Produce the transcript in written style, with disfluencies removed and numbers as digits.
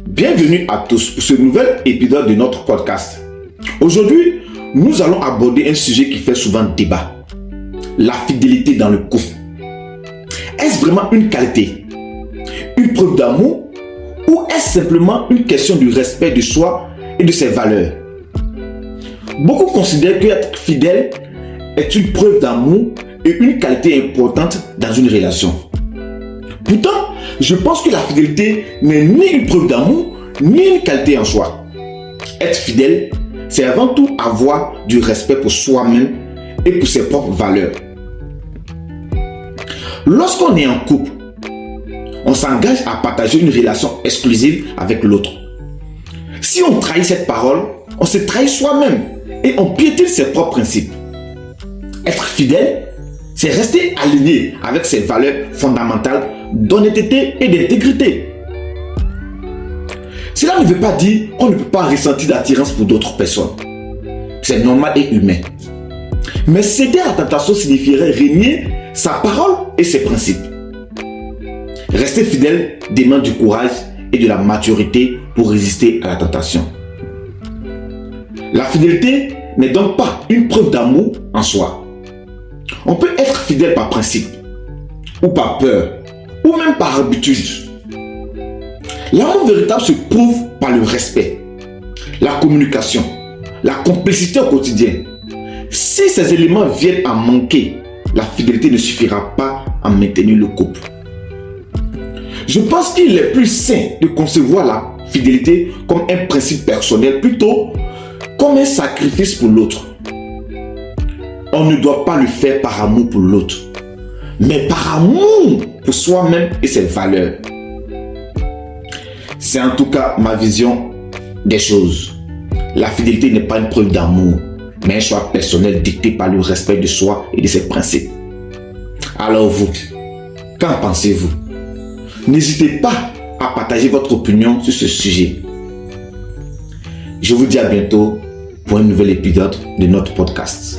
Bienvenue à tous pour ce nouvel épisode de notre podcast. Aujourd'hui, nous allons aborder un sujet qui fait souvent débat. La fidélité dans le couple. Est-ce vraiment une qualité, une preuve d'amour ou est-ce simplement une question du respect de soi et de ses valeurs? Beaucoup considèrent qu'être fidèle est une preuve d'amour et une qualité importante dans une relation. Pourtant, je pense que la fidélité n'est ni une preuve d'amour, ni une qualité en soi. Être fidèle, c'est avant tout avoir du respect pour soi-même et pour ses propres valeurs. Lorsqu'on est en couple, on s'engage à partager une relation exclusive avec l'autre. Si on trahit cette parole, on se trahit soi-même et on piétine ses propres principes. Être fidèle, c'est rester aligné avec ses valeurs fondamentales d'honnêteté et d'intégrité. Cela ne veut pas dire qu'on ne peut pas ressentir d'attirance pour d'autres personnes. C'est normal et humain. Mais céder à la tentation signifierait renier sa parole et ses principes. Rester fidèle demande du courage et de la maturité pour résister à la tentation. La fidélité n'est donc pas une preuve d'amour en soi. On peut être fidèle par principe, ou par peur, ou même par habitude. L'amour véritable se prouve par le respect, la communication, la complicité au quotidien. Si ces éléments viennent à manquer, la fidélité ne suffira pas à maintenir le couple. Je pense qu'il est plus sain de concevoir la fidélité comme un principe personnel plutôt comme un sacrifice pour l'autre. On ne doit pas le faire par amour pour l'autre, mais par amour pour soi-même et ses valeurs. C'est en tout cas ma vision des choses. La fidélité n'est pas une preuve d'amour, mais un choix personnel dicté par le respect de soi et de ses principes. Alors vous, qu'en pensez-vous? N'hésitez pas à partager votre opinion sur ce sujet. Je vous dis à bientôt pour un nouvel épisode de notre podcast.